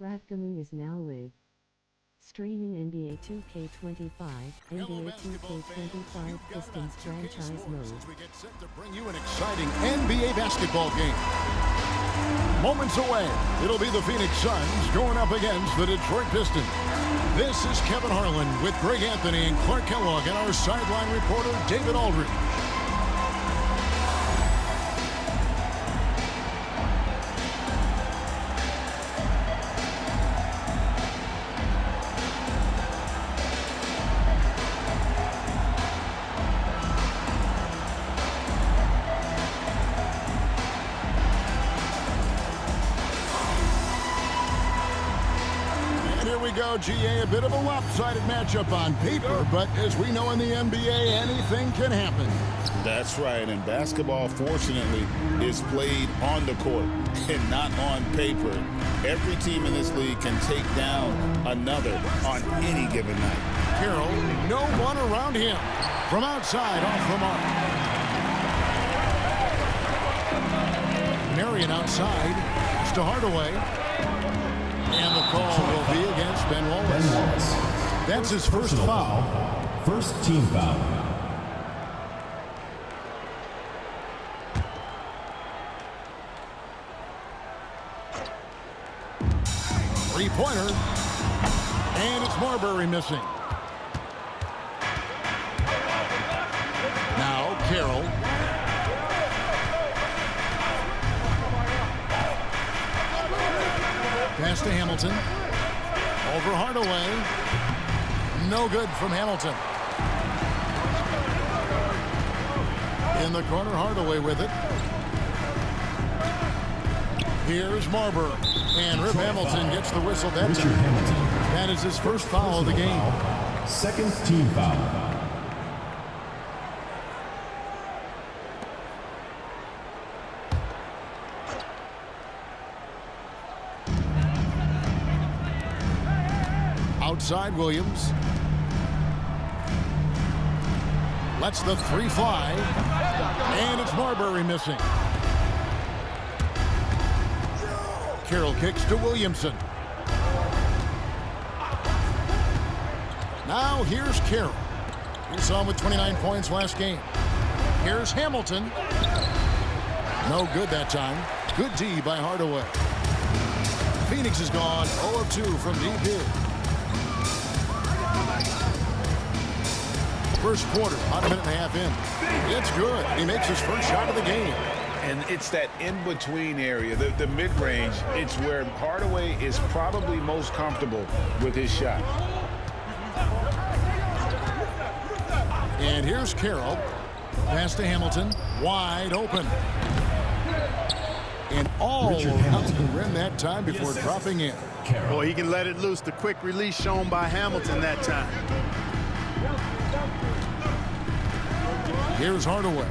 Platform is now live. Streaming NBA 2K25, NBA 2K25 Pistons franchise mode. We get set to bring you an exciting NBA basketball game. Moments away, it'll be the Phoenix Suns going up against the Detroit Pistons. This is Kevin Harlan with Greg Anthony and Clark Kellogg and our sideline reporter David Aldridge. GA, a bit of a lopsided matchup on paper, but as we know in the NBA, anything can happen. That's right, and basketball, fortunately, is played on the court and not on paper. Every team in this league can take down another on any given night. Carroll, no one around him. From outside, off the mark. Marion outside, it's to Hardaway. And the call will be against Ben Wallace. That's his first foul. First team foul. Three-pointer. And it's Marbury missing. Now Carroll. Pass to Hamilton. Over Hardaway. No good from Hamilton. In the corner, Hardaway with it. Here's Marbury. And Rip Hamilton gets the whistle that time. That is his first foul of the game. Second team foul. Outside Williams. Lets the three fly. And it's Marbury missing. Carroll kicks to Williamson. Now here's Carroll. We saw him with 29 points last game. Here's Hamilton. No good that time. Good D by Hardaway. Phoenix is gone 0 of 2 from deep here. First quarter, about a minute and a half in. It's good. He makes his first shot of the game. And it's that in-between area, the mid-range. It's where Hardaway is probably most comfortable with his shot. And here's Carroll. Pass to Hamilton. Wide open. And all around the rim that time before dropping in. Boy, he can let it loose. The quick release shown by Hamilton that time. Here's Hardaway.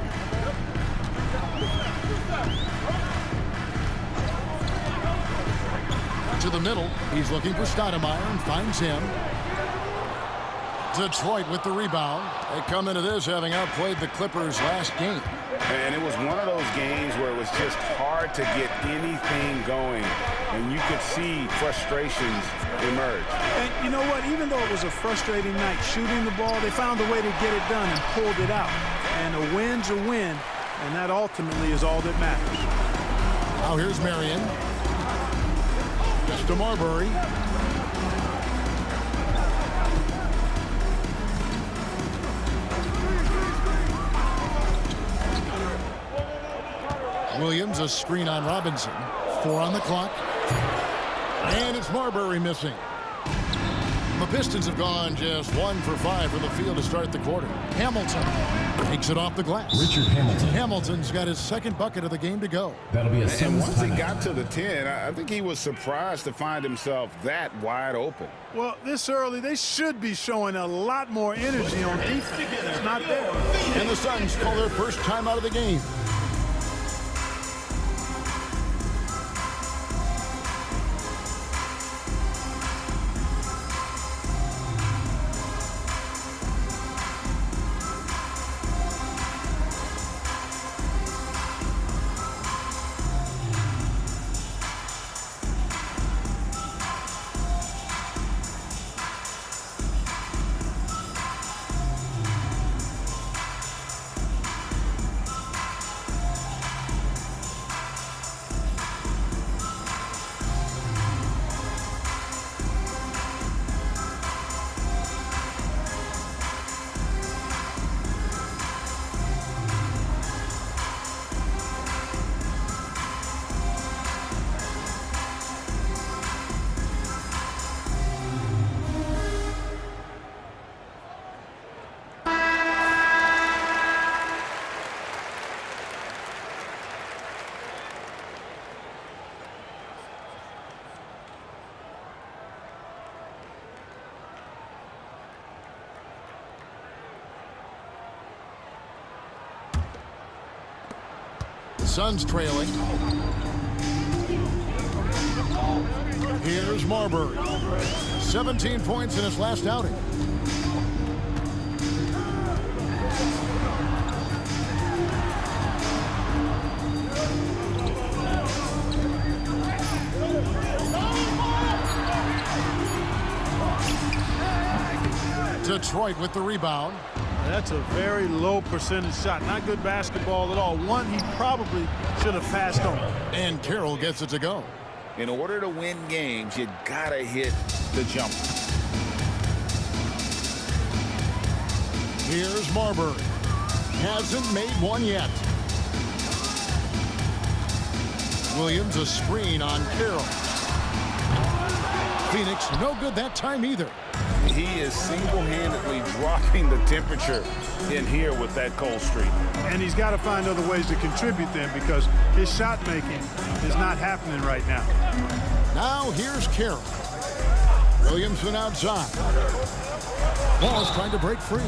To the middle. He's looking for Stoudemire and finds him. Detroit with the rebound. They come into this having outplayed the Clippers last game. And it was one of those games where it was just hard to get anything going. And you could see frustrations emerge. And you know what? Even though it was a frustrating night shooting the ball, they found a way to get it done and pulled it out. And a win's a win, and that ultimately is all that matters. Now here's Marion. Just to Marbury. Williams, a screen on Robinson. 4 on the clock. And it's Marbury missing. The Pistons have gone just 1 for 5 from the field to start the quarter. Hamilton takes it off the glass. Richard Hamilton. Hamilton's got his second bucket of the game to go. That'll be a And once he timeout. got to the 10, I think he was surprised to find himself that wide open. Well, this early, they should be showing a lot more energy on defense. It's not there. And the Suns call their first timeout of the game. Suns trailing. Here's Marbury. 17 points in his last outing. Detroit with the rebound. That's a very low percentage shot. Not good basketball at all. One he probably should have passed on. And Carroll gets it to go. In order to win games, you gotta hit the jumper. Here's Marbury. Hasn't made one yet. Williams a screen on Carroll. Phoenix no good that time either. He is single-handedly dropping the temperature in here with that cold streak. And he's got to find other ways to contribute then, because his shot making is not happening right now. Now here's Carroll. Williamson outside. Ball's trying to break free.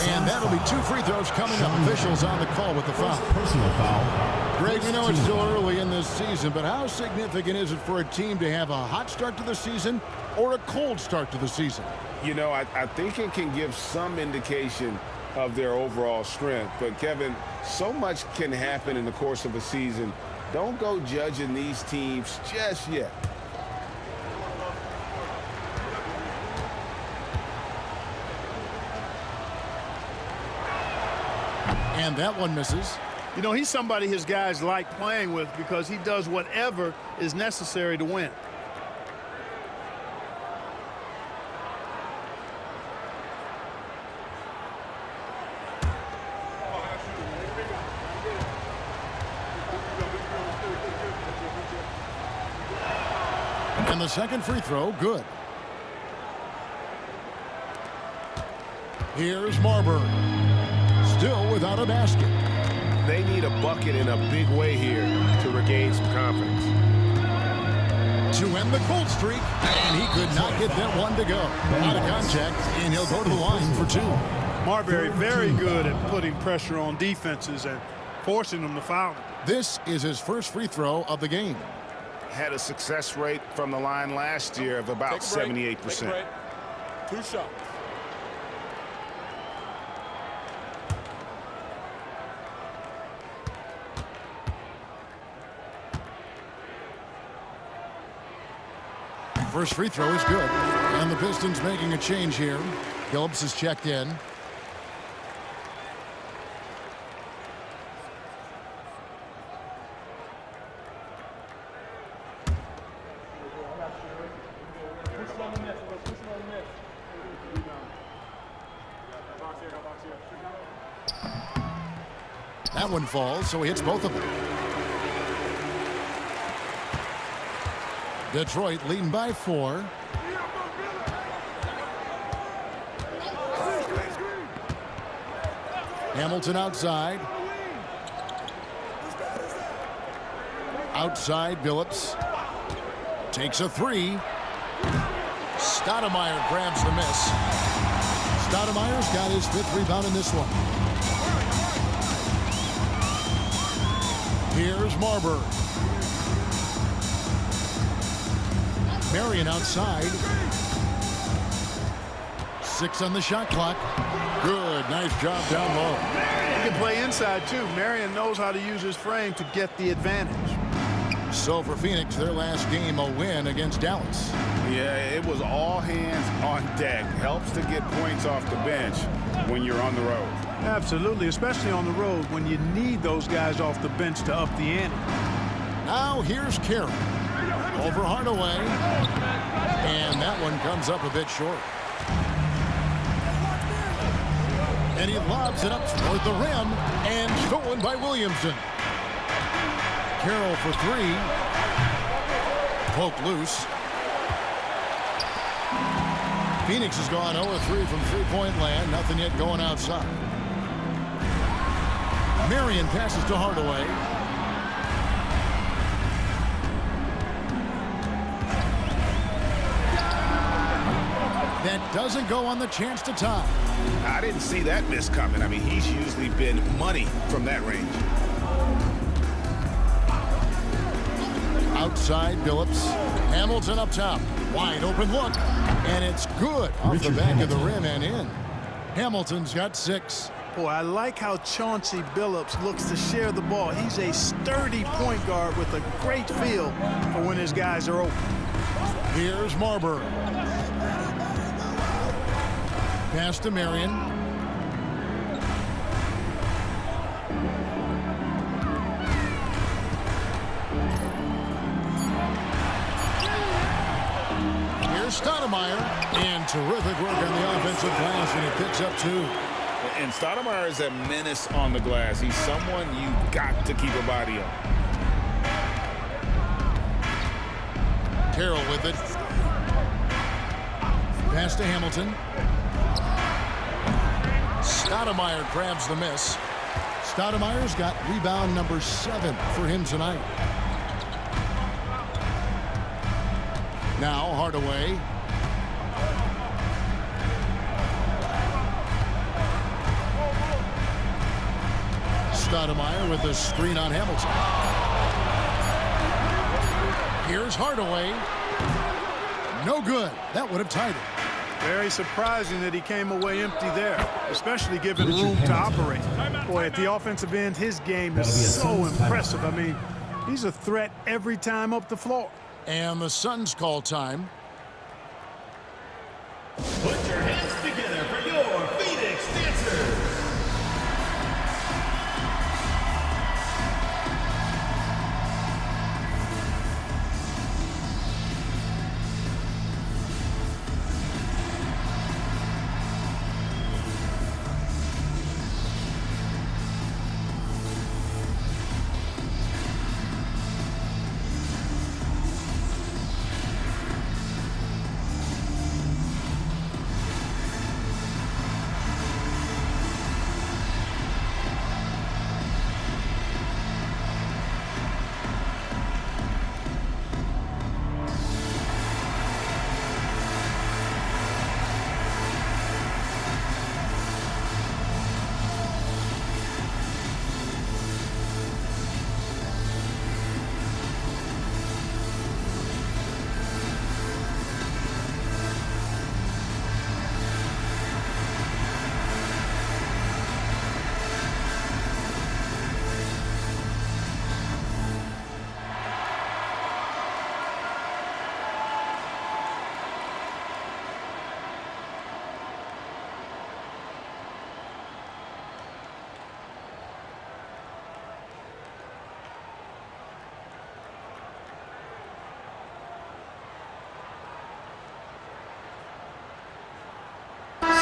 And that'll be 2 free throws coming up. Officials on the call with the foul. Personal foul. Greg, we know it's still early in this season, but how significant is it for a team to have a hot start to the season or a cold start to the season? You know, I think it can give some indication of their overall strength. But, Kevin, so much can happen in the course of a season. Don't go judging these teams just yet. And that one misses. You know, he's somebody his guys like playing with because he does whatever is necessary to win. And the second free throw, good. Here's Marbury. Still without a basket. They need a bucket in a big way here to regain some confidence. To end the cold streak, and he could not get that one to go. Out of contact, and he'll go to the line for 2. Marbury very good at putting pressure on defenses and forcing them to foul. This is his first free throw of the game. Had a success rate from the line last year of about 78%. 2 shots. First free throw is good. And the Pistons making a change here. Phillips is checked in. That one falls, so he hits both of them. Detroit leading by 4. Hamilton outside. Outside, Phillips. Takes a 3. Stoudemire grabs the miss. Stoudemire's got his 5th rebound in this one. Here's Marbury. Marion outside. 6 on the shot clock. Good, nice job down low. He can play inside too. Marion knows how to use his frame to get the advantage. So for Phoenix, their last game, a win against Dallas. Yeah, it was all hands on deck. Helps to get points off the bench when you're on the road. Absolutely, especially on the road when you need those guys off the bench to up the ante. Now here's Carroll. Over Hardaway. And that one comes up a bit short. And he lobs it up toward the rim. And stolen by Williamson. Carroll for 3. Poked loose. Phoenix has gone 0-3 from three-point land. Nothing yet going outside. Marion passes to Hardaway. That doesn't go on the chance to tie. I didn't see that miss coming. I mean, he's usually been money from that range. Outside Billups. Hamilton up top. Wide open look. And it's good off the back of the rim and in. Hamilton's got 6. Boy, I like how Chauncey Billups looks to share the ball. He's a sturdy point guard with a great feel for when his guys are open. Here's Marbury. Pass to Marion. Here's Stoudemire. And terrific work on the offensive glass, and he picks up 2. And Stoudemire is a menace on the glass. He's someone you got to keep a body on. Carroll with it. Pass to Hamilton. Stoudemire grabs the miss. Stoudemire's got rebound number 7 for him tonight. Now Hardaway. Stoudemire with a screen on Hamilton. Here's Hardaway. No good. That would have tied it. Very surprising that he came away empty there, especially given room to operate. Boy, at the offensive end, his game is so impressive. I mean, he's a threat every time up the floor. And the Suns call time. Put your hands together for your Phoenix Dancers.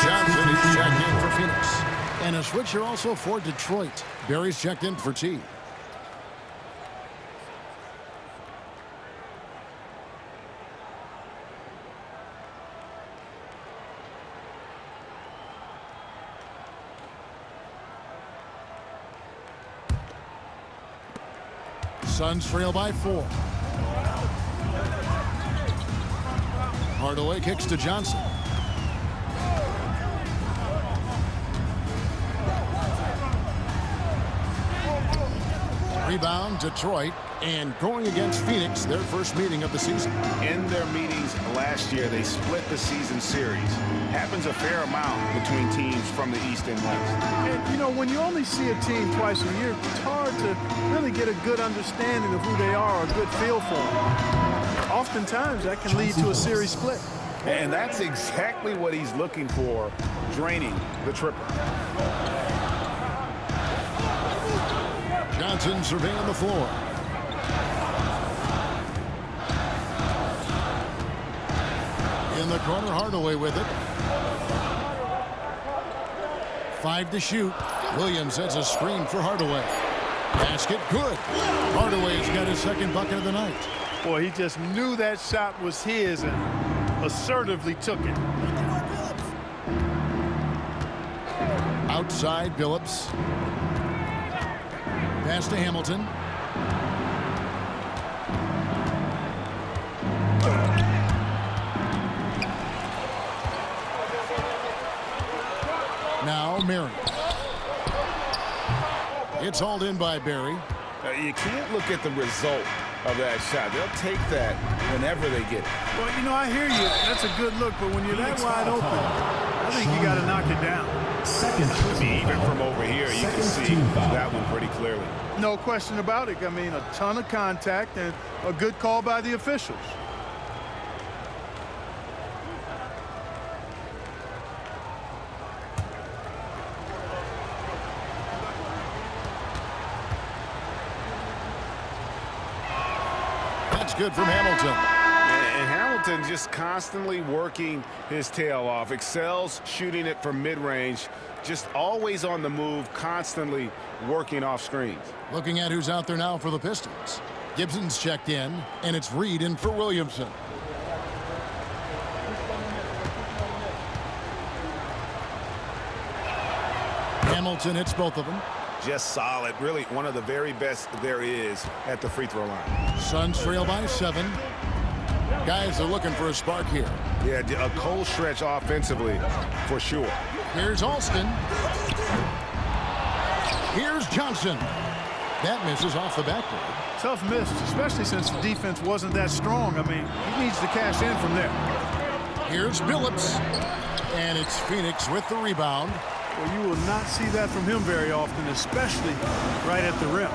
Johnson is checked in for Phoenix. And a switcher also for Detroit. Barry's checked in for T. Suns trail by 4. Hardaway kicks to Johnson. Rebound, Detroit, and going against Phoenix, their first meeting of the season. In their meetings last year, they split the season series. Happens a fair amount between teams from the East and West. And, you know, when you only see a team twice a year, it's hard to really get a good understanding of who they are, or a good feel for them. Oftentimes, that can lead to a series split. And that's exactly what he's looking for, draining the triple. Johnson surveying the floor. In the corner, Hardaway with it. 5 to shoot. Williams has a screen for Hardaway. Basket good. Hardaway's got his second bucket of the night. Boy, he just knew that shot was his and assertively took it. Outside Billups. Pass to Hamilton. Now Marion. It's hauled in by Barry. You can't look at the result of that shot. They'll take that whenever they get it. Well, you know, I hear you. That's a good look, but when you're that wide open, I think you got to knock it down. Even from over here, you can see that one pretty clearly. No question about it. I mean, a ton of contact and a good call by the officials. That's good from Hamilton. And Hamilton just constantly working his tail off, excels shooting it from mid-range, just always on the move, constantly working off screens. Looking at who's out there now for the Pistons. Gibson's checked in, and it's Reed in for Williamson. Hamilton hits both of them. Just solid, really one of the very best there is at the free throw line. Suns trail by 7. Guys are looking for a spark here. Yeah, a cold stretch offensively for sure. Here's Alston. Here's Johnson. That misses off the backboard. Tough miss, especially since the defense wasn't that strong. I mean, he needs to cash in from there. Here's Billups. And it's Phoenix with the rebound. Well, you will not see that from him very often, especially right at the rim.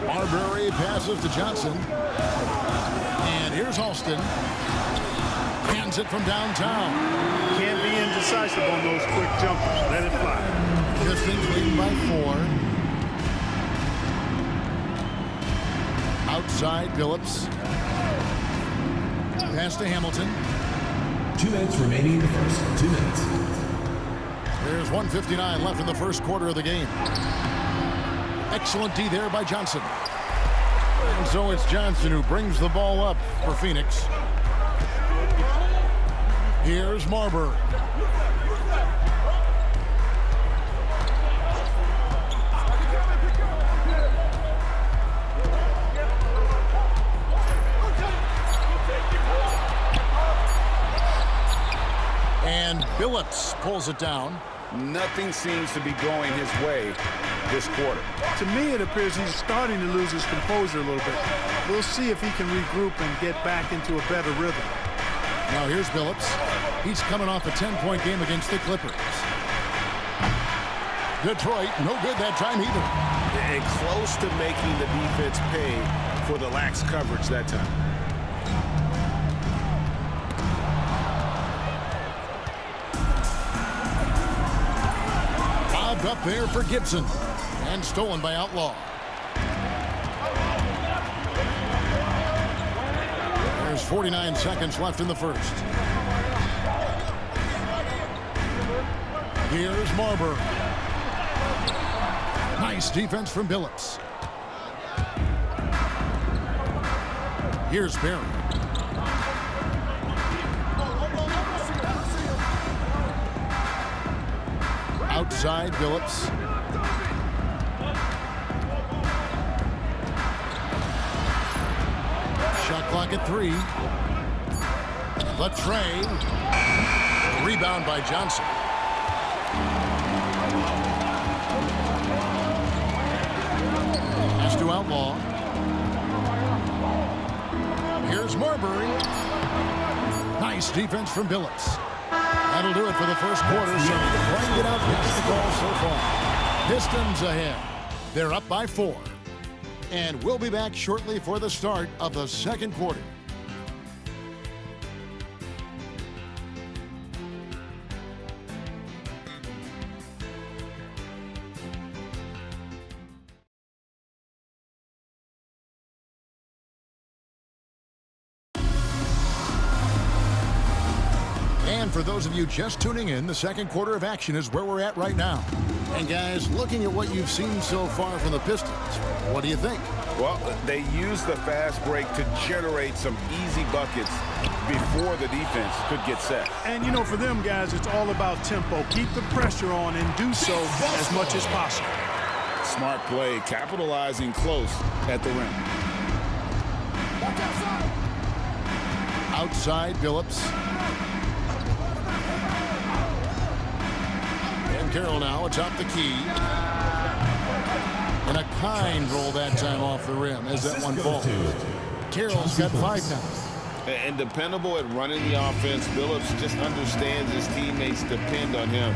Marbury passes to Johnson. And here's Alston. Hands it from downtown. Can't be indecisive on those quick jumpers. Let it fly. Pistons leading by 4. Outside, Billups. Pass to Hamilton. 2 minutes remaining in the first. 2 minutes. There's 1:59 left in the first quarter of the game. Excellent D there by Johnson. And so it's Johnson who brings the ball up for Phoenix. Here's Marbury. And Billups pulls it down. Nothing seems to be going his way this quarter. To me, it appears he's starting to lose his composure a little bit. We'll see if he can regroup and get back into a better rhythm. Now here's Billups. He's coming off a 10-point game against the Clippers. Detroit, no good that time either. And close to making the defense pay for the lax coverage that time. Bobbed up there for Gibson. And stolen by Outlaw. There's 49 seconds left in the first. Here's Marbury. Nice defense from Billups. Here's Barry. Outside, Billups. Shot clock at 3. The tray. Rebound by Johnson. Pass to Outlaw. Here's Marbury. Nice defense from Billups. That'll do it for the first quarter, so trying to get out past the ball so far. Pistons ahead. They're up by 4. And we'll be back shortly for the start of the second quarter. And for those of you just tuning in, the second quarter of action is where we're at right now. And guys, looking at what you've seen so far from the Pistons, what do you think? Well, they use the fast break to generate some easy buckets before the defense could get set. And, you know, for them guys, it's all about tempo. Keep the pressure on and do so as much as possible. Smart play, capitalizing close at the rim. Outside, Billups. And Carroll now atop the key. And a kind roll that time off the rim as that one falls. Carroll's got 5 now. And dependable at running the offense. Billups just understands his teammates depend on him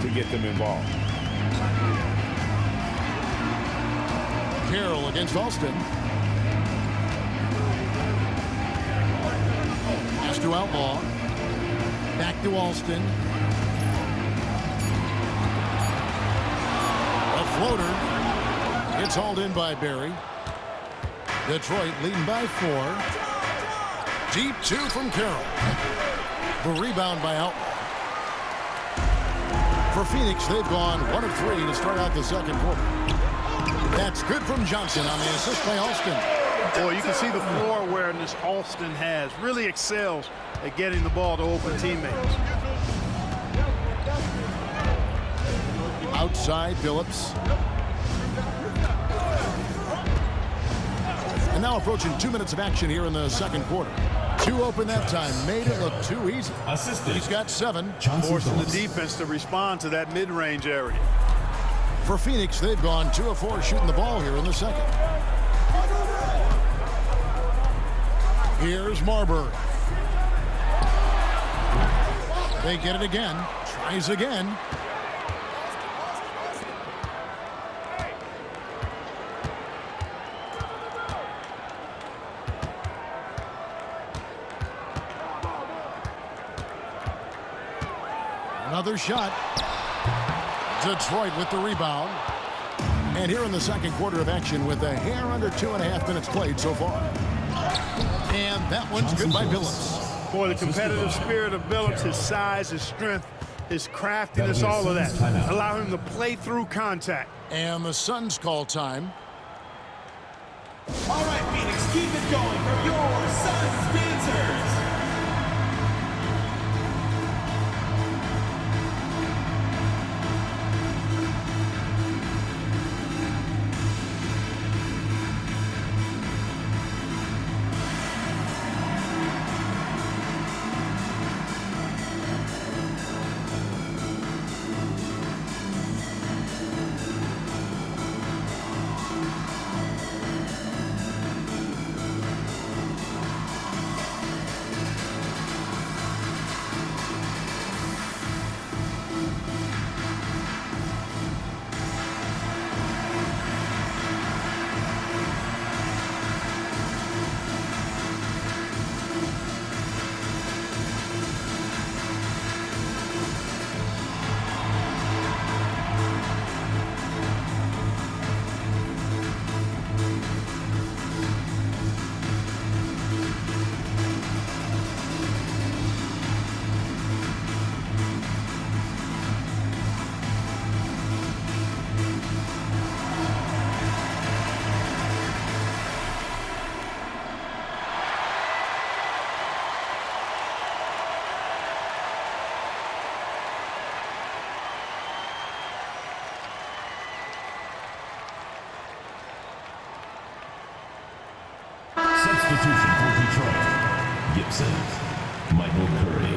to get them involved. Carroll against Alston. Pass to Outlaw. Back to Alston. A floater. It's hauled in by Barry. Detroit leading by 4. Deep 2 from Carroll. The rebound by Outlaw. For Phoenix, they've gone 1 of 3 to start out the second quarter. That's good from Johnson on the assist by Alston. Boy, you can see the floor awareness Alston has. Really excels at getting the ball to open teammates. Outside, Billups. And now approaching 2 minutes of action here in the second quarter. 2 open that time. Made it look too easy. He's got 7. Forcing the defense to respond to that mid-range area. For Phoenix, they've gone 2 of 4 shooting the ball here in the second. Here's Marburg. They get it again. Tries again. Another shot. Detroit with the rebound. And here in the second quarter of action with a hair under 2.5 minutes played so far. And that one's good by Billups. Boy, the competitive spirit of Billups, his size, his strength, his craftiness, all of that. Allow him to play through contact. And the Suns call time. All right, Phoenix, keep it going for your Suns Dancers. Substitution for Detroit. Gibson, Michael Curry.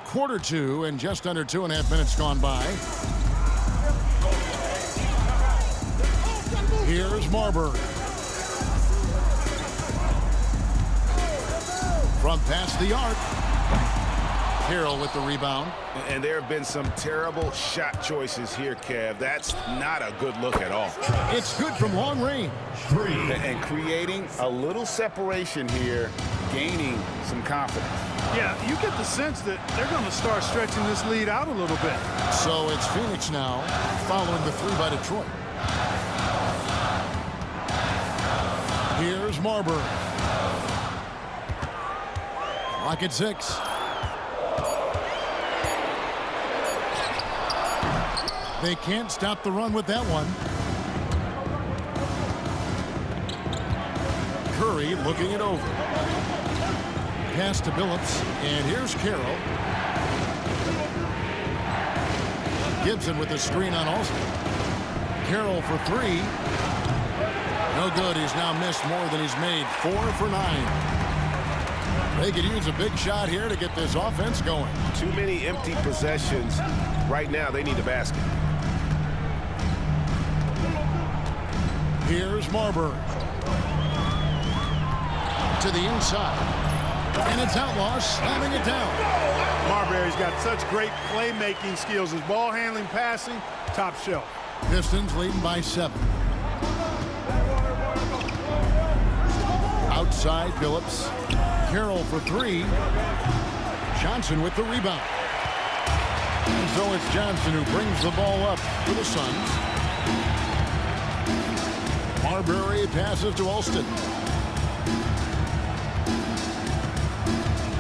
Quarter 2 and just under 2.5 minutes gone by. Here's Marburg. From past the arc. Carroll with the rebound. And there have been some terrible shot choices here, Kev. That's not a good look at all. It's good from long range. 3. And creating a little separation here, gaining some confidence. Yeah, you get the sense that they're going to start stretching this lead out a little bit. So it's Phoenix now, following the 3 by Detroit. Here's Marburg. Clock at 6. They can't stop the run with that one. Curry looking it over. Pass to Billups, and here's Carroll. Gibson with the screen on Alston. Carroll for three. No good. He's now missed more than he's made. 4 for 9. They could use a big shot here to get this offense going. Too many empty possessions. Right now, they need a basket. Here's Marbury. To the inside. And it's Outlaw slamming it down. Marbury's got such great playmaking skills. His ball handling, passing, top shelf. Pistons leading by 7. Outside Phillips. Carroll for three. Johnson with the rebound. And so it's Johnson who brings the ball up for the Suns. Marbury passes to Alston.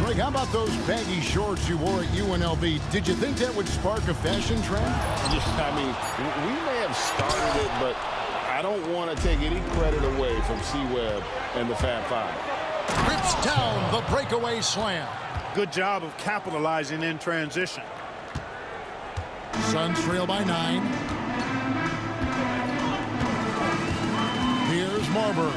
Greg, how about those baggy shorts you wore at UNLV? Did you think that would spark a fashion trend? I mean, we may have started it, but I don't want to take any credit away from C-Webb and the Fab Five. Rips down the breakaway slam. Good job of capitalizing in transition. Suns trail by 9. Here's Marbury.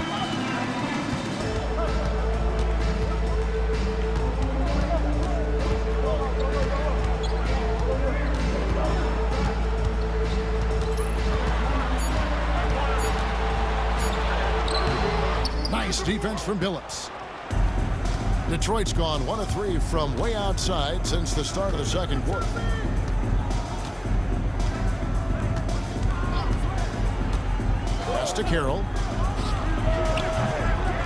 Nice defense from Billups. Detroit's gone 1 of 3 from way outside since the start of the second quarter. Pass to Carroll.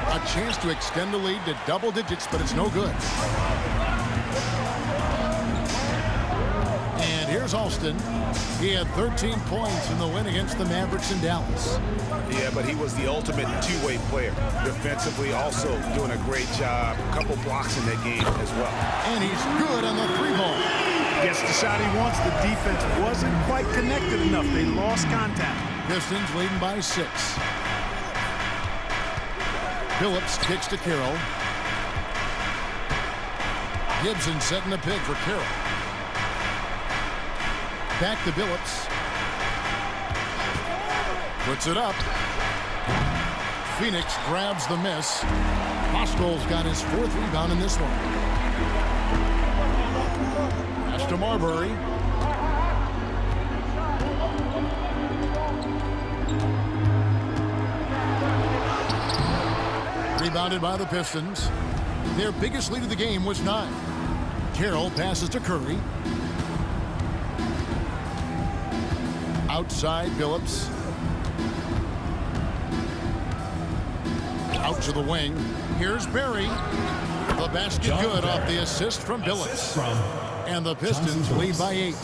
A chance to extend the lead to double digits, but it's no good. And here's Alston. He had 13 points in the win against the Mavericks in Dallas. Yeah, but he was the ultimate two-way player. Defensively, also doing a great job. A couple blocks in that game as well. And he's good on the 3-ball. Gets the shot he wants. The defense wasn't quite connected enough. They lost contact. Pistons leading by 6. Phillips kicks to Carroll. Gibson setting the pick for Carroll. Back to Billups. Puts it up. Phoenix grabs the miss. Hostel's got his 4th rebound in this one. Pass to Marbury. Rebounded by the Pistons. Their biggest lead of the game was 9. Carroll passes to Curry. Outside Billups. Out to the wing. Here's Barry. The basket good off the assist from Billups. And the Pistons lead by 8.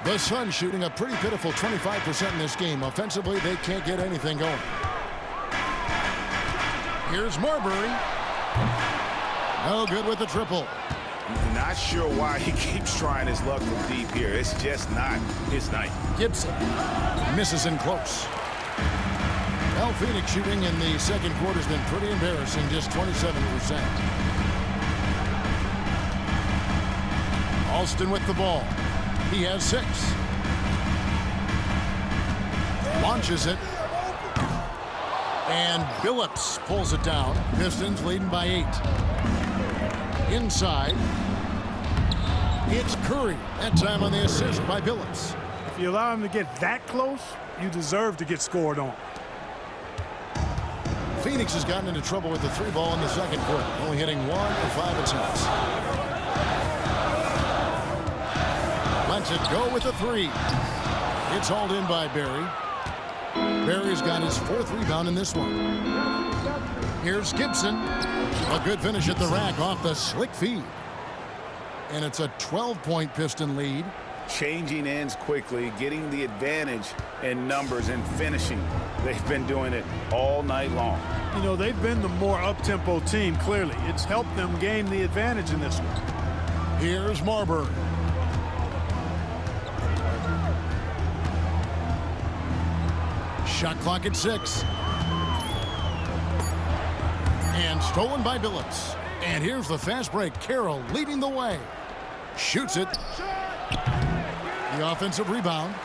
The Suns shooting a pretty pitiful 25% in this game. Offensively, they can't get anything going. Here's Marbury. No good with the triple. Not sure why he keeps trying his luck from deep here. It's just not his night. Gibson misses in close. Well, Phoenix shooting in the second quarter has been pretty embarrassing, just 27%. Alston with the ball. He has 6. Launches it. And Billups pulls it down. Pistons leading by 8. Inside. It's Curry. That time on the assist by Billups. If you allow him to get that close, you deserve to get scored on. Phoenix has gotten into trouble with the 3-ball in the second quarter, only hitting 1 of 5 attempts. Lets it go with a 3. It's hauled in by Barry. Barry's got his 4th rebound in this one. Here's Gibson. A good finish at the rack off the slick feed. And it's a 12-point Piston lead. Changing ends quickly, getting the advantage in numbers and finishing. They've been doing it all night long. You know, they've been the more up-tempo team, clearly. It's helped them gain the advantage in this one. Here's Marbury. Shot clock at 6. And stolen by Billups. And here's the fast break. Carroll leading the way. Shoots it. The offensive rebound.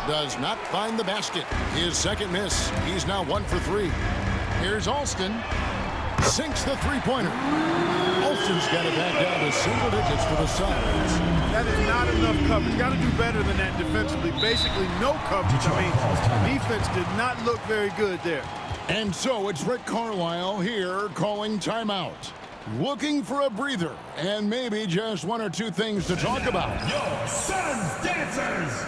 Does not find the basket. His second miss. He's now 1 for 3. Here's Alston. Sinks the three-pointer. Alston's got it back down to single digits for the Suns. That is not enough coverage. Got to do better than that defensively. Basically no coverage. I mean, defense did not look very good there. And so it's Rick Carlisle here calling timeout. Looking for a breather and maybe just 1 or 2 things to talk about. Your Suns dancers.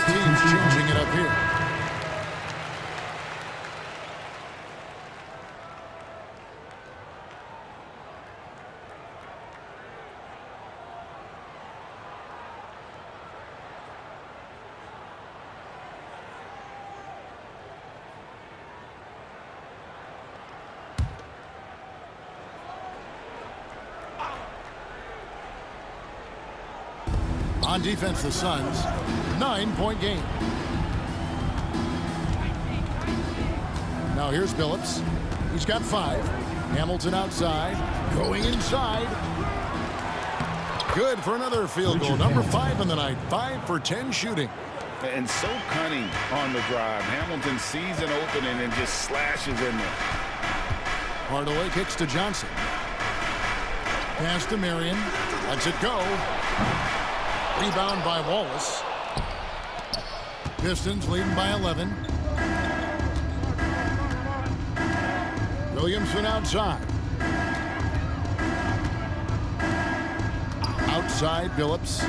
Teams changing it up here. On defense, the Suns, 9-point game. Now here's Billups. He's got 5. Hamilton outside, going inside. Good for another field goal. Number 5 in the night, 5 for 10 shooting. And so cunning on the drive. Hamilton sees an opening and just slashes in there. Hardaway kicks to Johnson. Pass to Marion. Lets it go. Rebound by Wallace. Pistons leading by 11. Williamson outside. Outside Billups.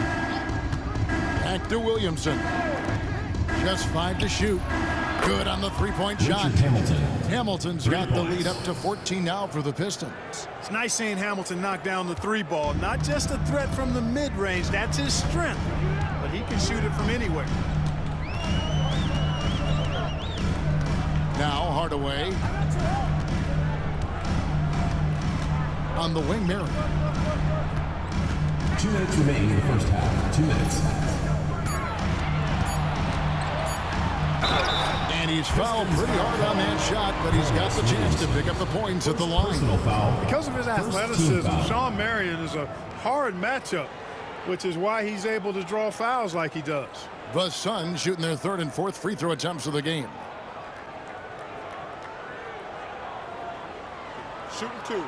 Back to Williamson. Just 5 to shoot. Good on the three-point shot. Hamilton's got the lead up to 14 now for the Pistons. It's nice seeing Hamilton knock down the 3 ball. Not just a threat from the mid-range. That's his strength. But he can shoot it from anywhere. Now Hardaway. On the wing, Marion. 2 minutes remaining in the first half. 2 minutes. And he's fouled pretty hard on that shot, but he's got the chance to pick up the points at the line. Personal foul. Because of his athleticism, Shawn Marion is a hard matchup, which is why he's able to draw fouls like he does. The Suns shooting their 3rd and 4th free throw attempts of the game. Shooting 2.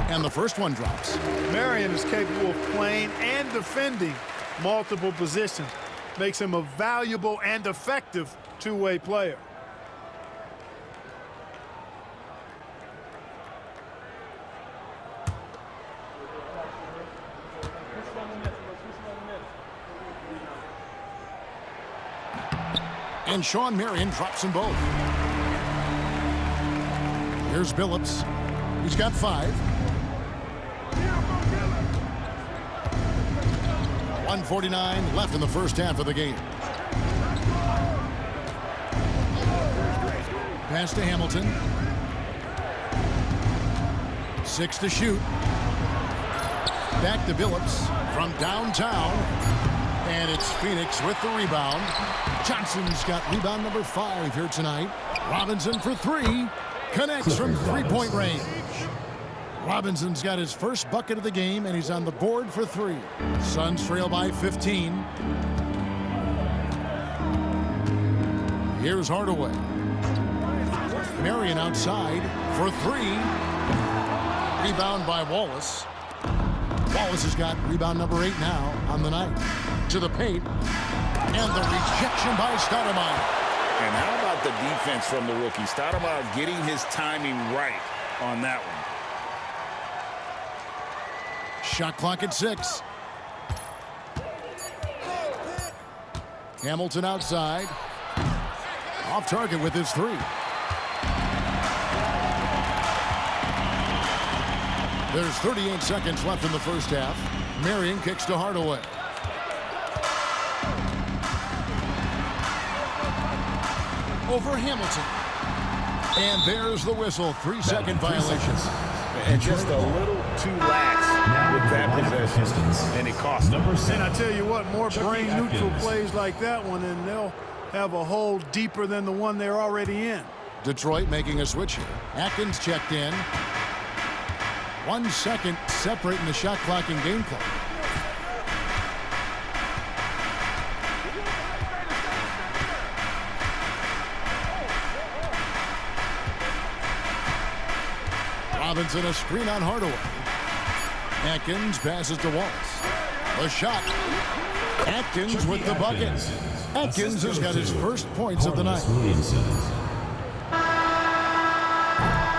And the first one drops. Marion is capable of playing and defending multiple positions. Makes him a valuable and effective two-way player. And Shawn Marion drops them both. Here's Billups. He's got 5. 1:49 left in the first half of the game. pass to Hamilton. 6 to shoot. Back to Billups from downtown. And it's Phoenix with the rebound. Johnson's got rebound number 5 here tonight. Robinson for 3. Connects from three-point range. Robinson's got his first bucket of the game, and he's on the board for 3. Suns trail by 15. Here's Hardaway. Marion outside for 3. Rebound by Wallace. Wallace has got rebound number 8 now on the night. To the paint. And the rejection by Stoudemire. And how about the defense from the rookie? Stoudemire getting his timing right on that one. Shot clock at 6. Hamilton outside. Off target with his 3. There's 38 seconds left in the first half. Marion kicks to Hardaway. Over Hamilton. And there's the whistle. 3-second violation. And just a little too lax with that possession. And it cost them. And I tell you what, more brain-neutral plays like that one, and they'll have a hole deeper than the one they're already in. Detroit making a switch here. Atkins checked in. 1 second separating the shot clock and game clock. Robinson a screen on Hardaway. Atkins passes to Wallace. A shot. Atkins with the bucket. Atkins has got his first points of the night.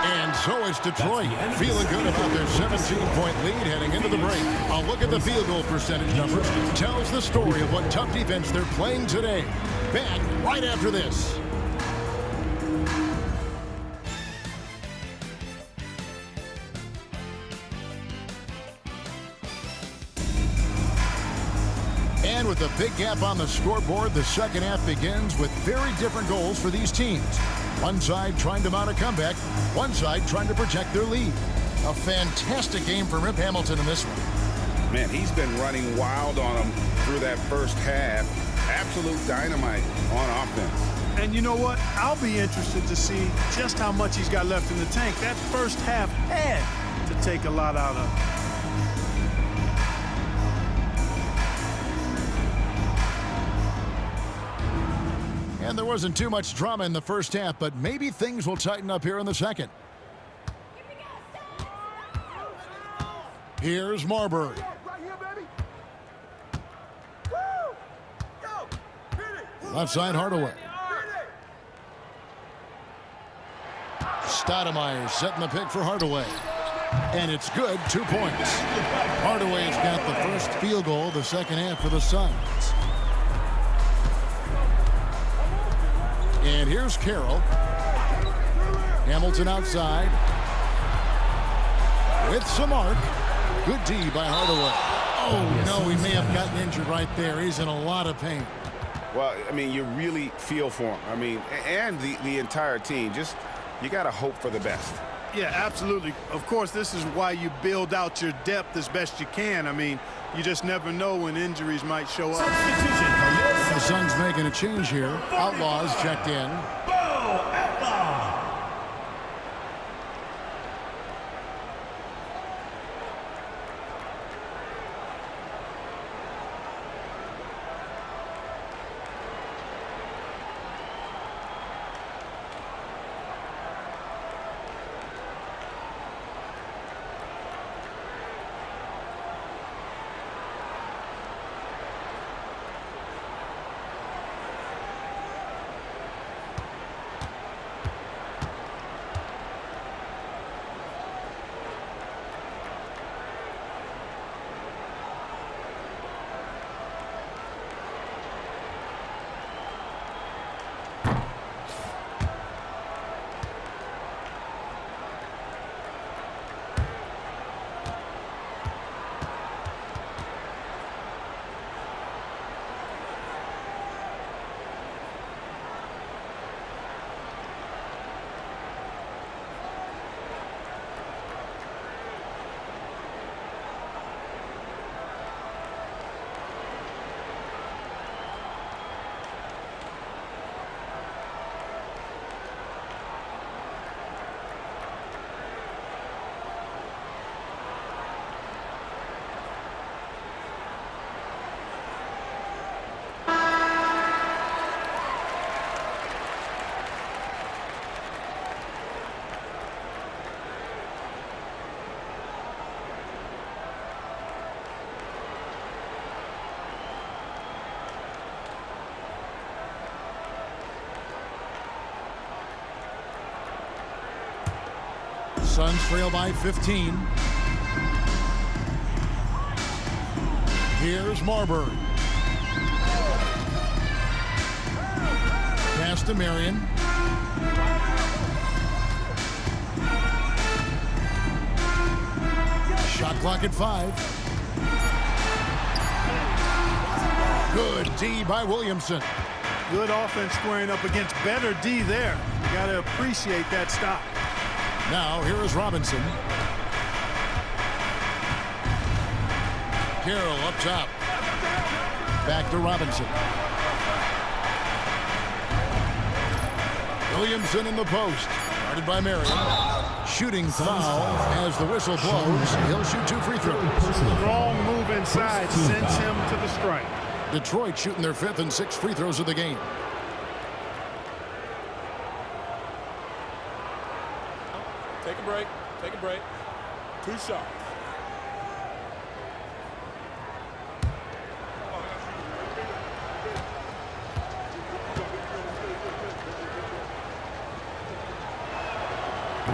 And so it's Detroit feeling good about their 17-point lead heading into the break. A look at the field goal percentage numbers tells the story of what tough defense they're playing today. Back right after this. And with a big gap on the scoreboard, the second half begins with very different goals for these teams. One side trying to mount a comeback, one side trying to protect their lead. A fantastic game for Rip Hamilton in this one. Man, he's been running wild on them through that first half. Absolute dynamite on offense. And you know what? I'll be interested to see just how much he's got left in the tank. That first half had to take a lot out of him. And there wasn't too much drama in the first half, but maybe things will tighten up here in the second. Here's Marbury. Left side, Hardaway. Stoudemire setting the pick for Hardaway. And it's good, 2 points. Hardaway's got the first field goal of the second half for the Suns. And here's Carroll. Hamilton outside. With some arc. Good D by Hardaway. Oh, no, he may have gotten injured right there. He's in a lot of pain. Well, I mean, you really feel for him. I mean, and the entire team. Just, you got to hope for the best. Yeah, absolutely. Of course, this is why you build out your depth as best you can. I mean, you just never know when injuries might show up. The Suns making a change here. Outlaws checked in. Suns trail by 15. Here's Marbury. Pass to Marion. Shot clock at 5. Good D by Williamson. Good offense squaring up against better D there. You got to appreciate that stop. Now here is Robinson. Carroll up top. Back to Robinson. Williamson in the post. Guarded by Marion. Shooting foul as the whistle blows. He'll shoot 2 free throws. Strong move inside sends him to the strike. Detroit shooting their 5th and 6th free throws of the game. Take a break. Take a break. 2 shots.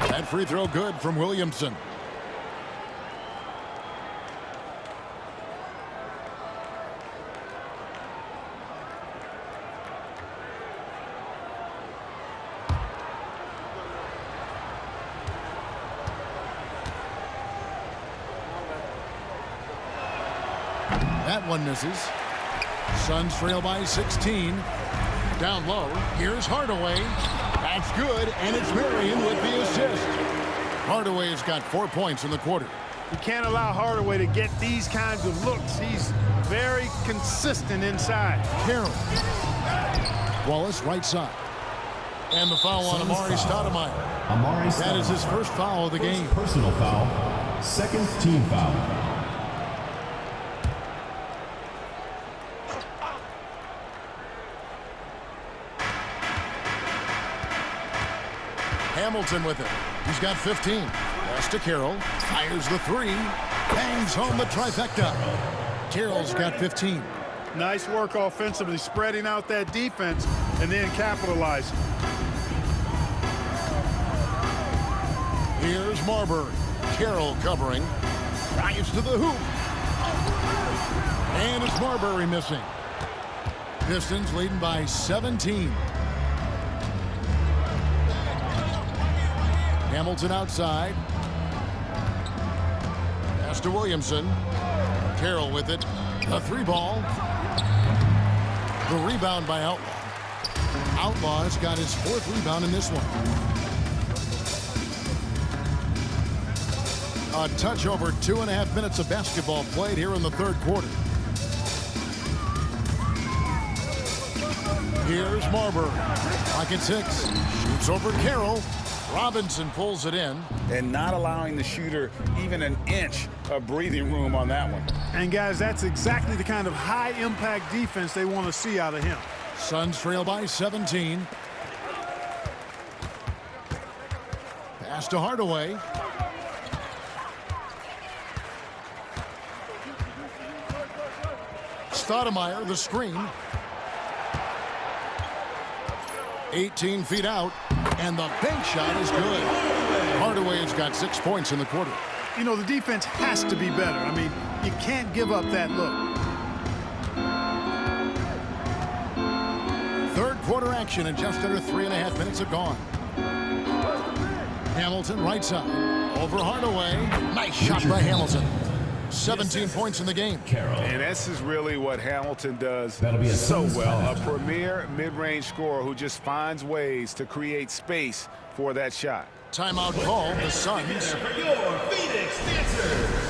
That free throw good from Williamson. That one misses. Suns trail by 16. Down low. Here's Hardaway. That's good, and it's Marion with the assist. Hardaway's got 4 points in the quarter. You can't allow Hardaway to get these kinds of looks. He's very consistent inside. Carroll. Wallace right side. And the foul on Amari Stoudemire. That is his first foul of the game. Personal foul. Second team foul. Hamilton with it. He's got 15. Pass to Carroll. Fires the 3. Bangs home the trifecta. Carroll's got 15. Nice work offensively, spreading out that defense and then capitalizing. Here's Marbury. Carroll covering. Drives to the hoop. And it's Marbury missing. Pistons leading by 17. Hamilton outside. Pass to Williamson. Carroll with it. A 3 ball. The rebound by Outlaw. Outlaw's got his 4th rebound in this one. A touch over 2.5 minutes of basketball played here in the 3rd quarter. Here's Marbury. Pocket 6. Shoots over Carroll. Robinson pulls it in. And not allowing the shooter even an inch of breathing room on that one. And guys, that's exactly the kind of high-impact defense they want to see out of him. Suns trail by 17. Pass to Hardaway. Stoudemire, the screen. 18 feet out, and the bank shot is good. Hardaway's got 6 points in the quarter. You know, the defense has to be better. I mean, you can't give up that look. 3rd quarter action, and just under 3.5 minutes have gone. Hamilton right side. Over Hardaway. Nice shot by Hamilton. 17 points in the game. Carroll. And this is really what Hamilton does That'll be a so Suns well. foul. A premier mid-range scorer who just finds ways to create space for that shot. Timeout call. The Suns. For your Phoenix Dancers.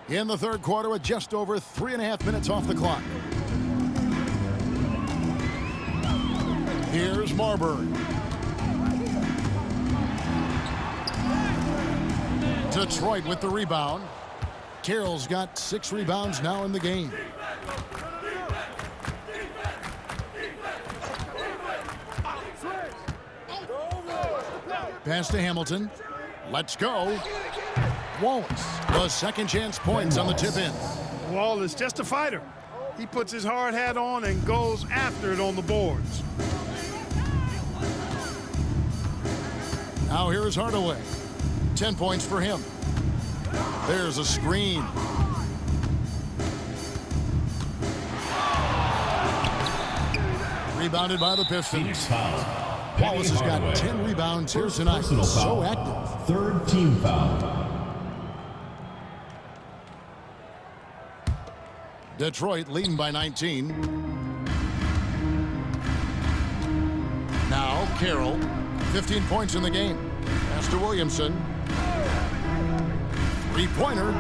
in the third quarter with just over 3.5 minutes off the clock. Here's Marbury. Detroit with the rebound. Carroll's got 6 rebounds now in the game. Pass to Hamilton. Let's go. Wallace, the second chance points on the tip in. Wallace, just a fighter. He puts his hard hat on and goes after it on the boards. Now here's Hardaway. 10 points for him. There's a screen. Rebounded by the Pistons. Wallace has got 10 rebounds here tonight. So active. Third team foul. Detroit leading by 19. Now Carroll. 15 points in the game. Pass to Williamson. Three-pointer.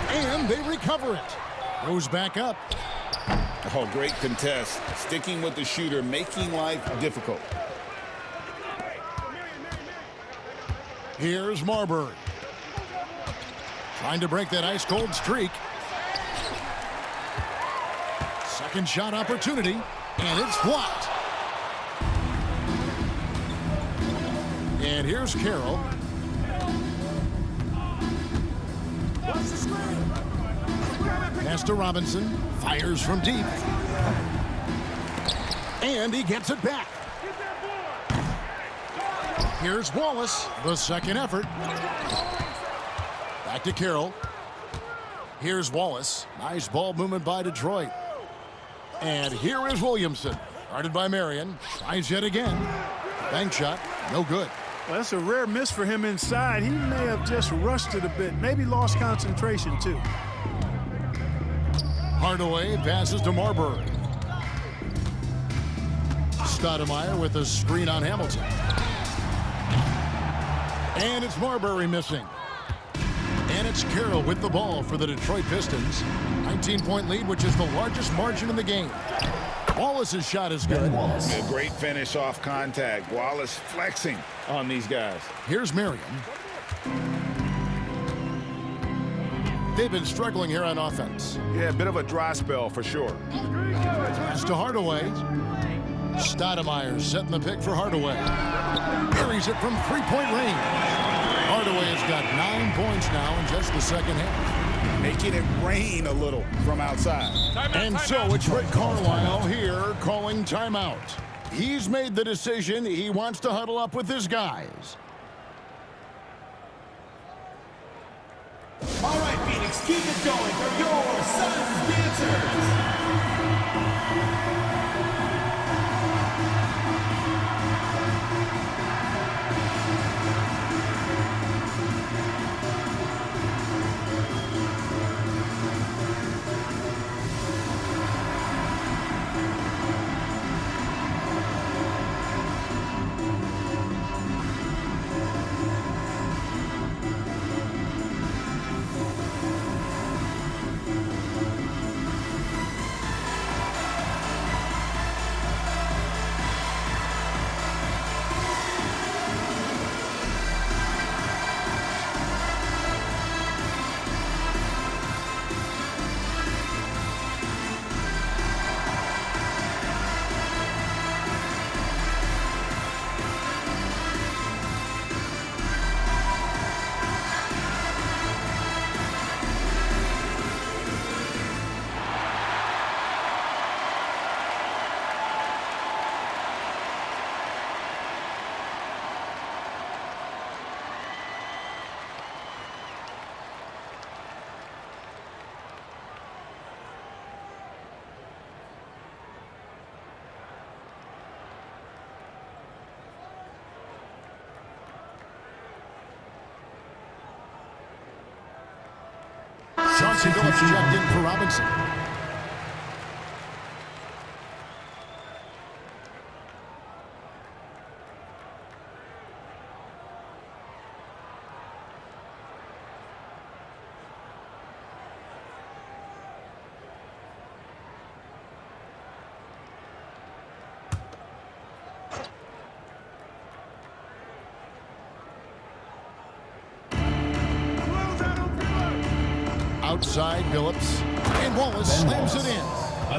And they recover it. Goes back up. Oh, great contest. Sticking with the shooter, making life difficult. Here's Marbury. Trying to break that ice-cold streak. Second shot opportunity, and it's blocked. And here's Carroll. Pass to Robinson. Fires from deep. And he gets it back. Here's Wallace, the second effort. Back to Carroll. Here's Wallace. Nice ball movement by Detroit. And here is Williamson. Guarded by Marion. Tries yet again. Bank shot. No good. Well, that's a rare miss for him inside. He may have just rushed it a bit. Maybe lost concentration, too. Hardaway passes to Marbury. Stoudemire with a screen on Hamilton. And it's Marbury missing. And it's Carroll with the ball for the Detroit Pistons. 19-point lead, which is the largest margin in the game. Wallace's shot is good. A great finish off contact. Wallace flexing on these guys. Here's Marion. They've been struggling here on offense. Yeah, a bit of a dry spell for sure. Pass to Hardaway. Stoudemire setting the pick for Hardaway. Buries it from three-point range. Hardaway has got 9 points now in just the second half. Making it rain a little from outside. And so it's Rick Carlisle here calling timeout. He's made the decision. He wants to huddle up with his guys. All right, Phoenix, keep it going for your Suns dancers. Chauncey Billups checked in for Robinson. Outside Billups. And Wallace slams it in.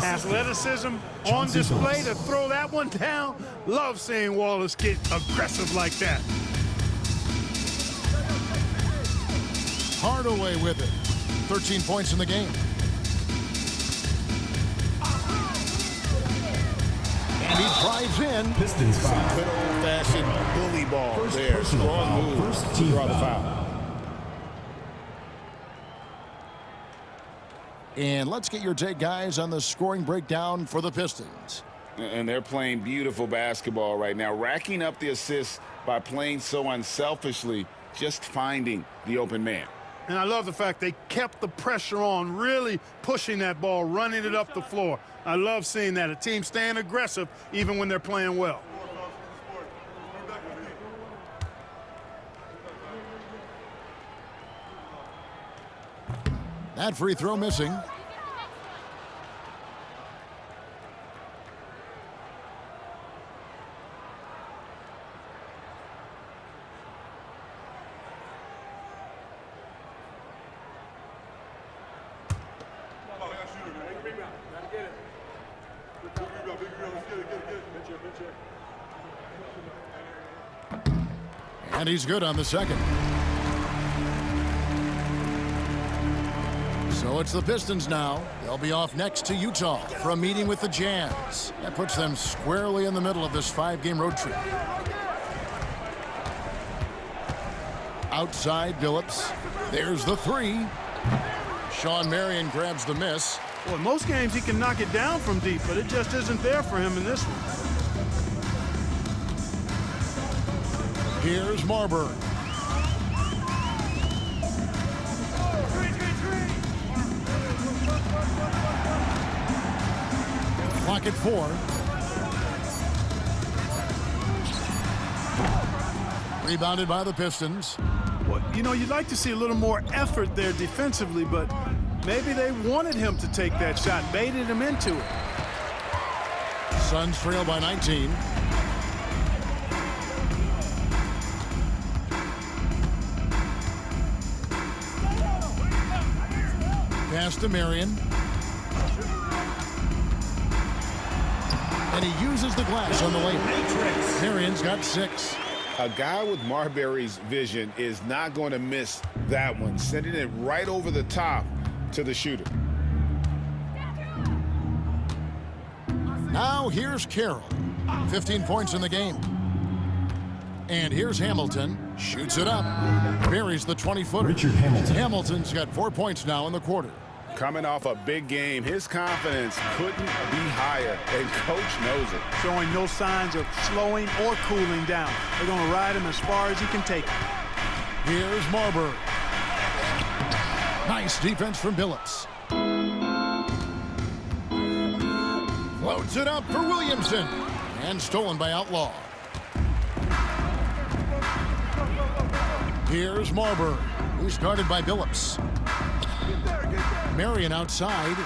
Athleticism on display to throw that one down. Love seeing Wallace get aggressive like that. Hardaway with it. 13 points in the game. And he drives in. Pistons foul. Good old-fashioned bully ball there. Strong move. First team draw the foul. And let's get your take, guys, on the scoring breakdown for the Pistons. And they're playing beautiful basketball right now, racking up the assists by playing so unselfishly, just finding the open man. And I love the fact they kept the pressure on, really pushing that ball, running it up the floor. I love seeing that. A team staying aggressive even when they're playing well. That free throw missing. And he's good on the second. So it's the Pistons now. They'll be off next to Utah for a meeting with the Jazz. That puts them squarely in the middle of this 5-game road trip. Outside Billups. There's the three. Sean Marion grabs the miss. Well, in most games he can knock it down from deep, but it just isn't there for him in this one. Here's Marbury. Clock at 4. Rebounded by the Pistons. Well, you know, you'd like to see a little more effort there defensively, but maybe they wanted him to take that shot, baited him into it. Suns trail by 19. Pass to Marion. And he uses the glass on the layup. Marion's got 6. A guy with Marbury's vision is not going to miss that one, sending it right over the top to the shooter. Now here's Carroll. 15 points in the game. And here's Hamilton. Shoots it up. Buries the 20-footer. Richard Hamilton. Hamilton's got 4 points now in the quarter. Coming off a big game, his confidence couldn't be higher, and coach knows it. Showing no signs of slowing or cooling down. They're going to ride him as far as he can take him. Here's Marbury. Nice defense from Billups. Floats it up for Williamson. And stolen by Outlaw. Here's Marbury. He's guarded by Billups. Marion outside.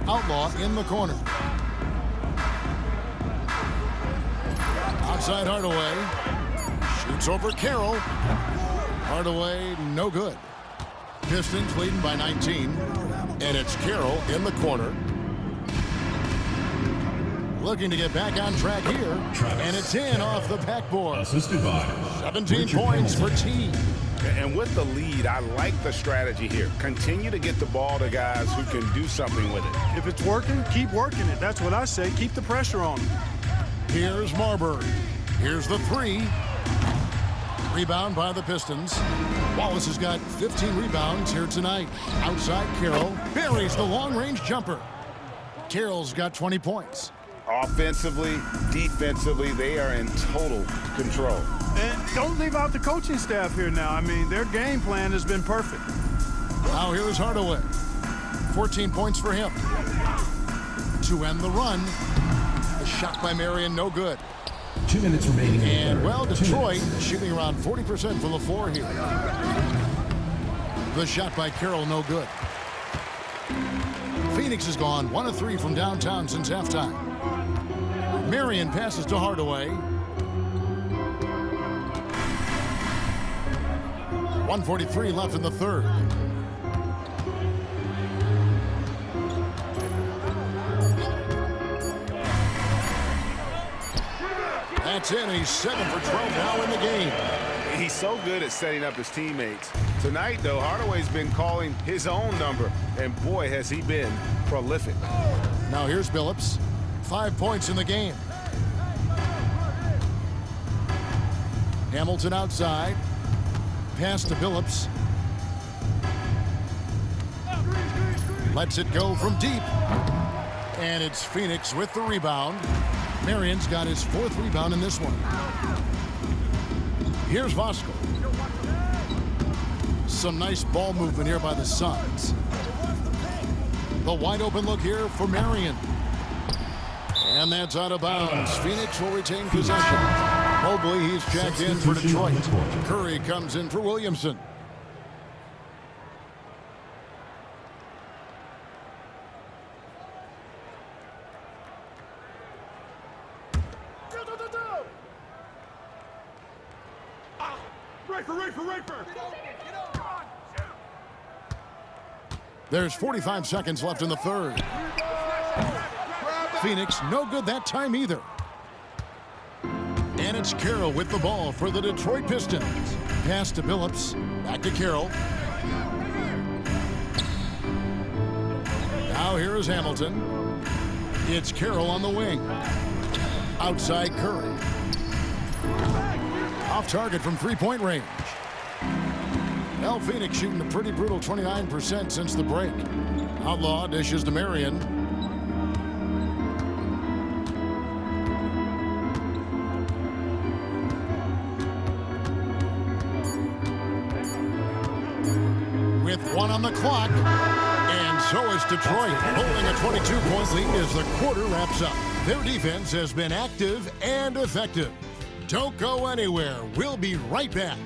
Outlaw in the corner. Outside Hardaway. Shoots over Carroll. Hardaway, no good. Pistons leading by 19. And it's Carroll in the corner. Looking to get back on track here. And it's in off the backboard. Assisted by 17 Richard points Hamilton. for T. And with the lead, I like the strategy here. Continue to get the ball to guys who can do something with it. If it's working, keep working it. That's what I say. Keep the pressure on him. Here's Marbury. Here's the three. Rebound by the Pistons. Wallace has got 15 rebounds here tonight. Outside Carroll. Buries the long-range jumper. Carroll's got 20 points. Offensively, defensively, they are in total control. And don't leave out the coaching staff here now. I mean, their game plan has been perfect. Now here's Hardaway. 14 points for him. To end the run. The shot by Marion, no good. 2 minutes remaining. And, well, 2 Detroit minutes. shooting around 40% from the floor here. The shot by Carroll, no good. Phoenix has gone 1 of 3 from downtown since halftime. Marion passes to Hardaway. 1:43 left in the third. That's in. He's 7 for 12 now in the game. He's so good at setting up his teammates. Tonight, though, Hardaway's been calling his own number, and boy, has he been prolific. Now here's Billups. 5 points in the game. Hamilton outside. Pass to Billups. Lets it go from deep. And it's Phoenix with the rebound. Marion's got his 4th rebound in this one. Here's Vosco. Some nice ball movement here by the Suns. The wide open look here for Marion. And that's out of bounds. Phoenix will retain possession. Mobley, he's checked in for Detroit. Curry comes in for Williamson. There's 45 seconds left in the third. Phoenix, no good that time either. And it's Carroll with the ball for the Detroit Pistons. Pass to Billups. Back to Carroll. Now here is Hamilton. It's Carroll on the wing. Outside Curry. Off target from three-point range. Well, Phoenix shooting a pretty brutal 29% since the break. Outlaw dishes to Marion. With 1 on the clock. And so is Detroit, holding a 22-point lead as the quarter wraps up. Their defense has been active and effective. Don't go anywhere. We'll be right back.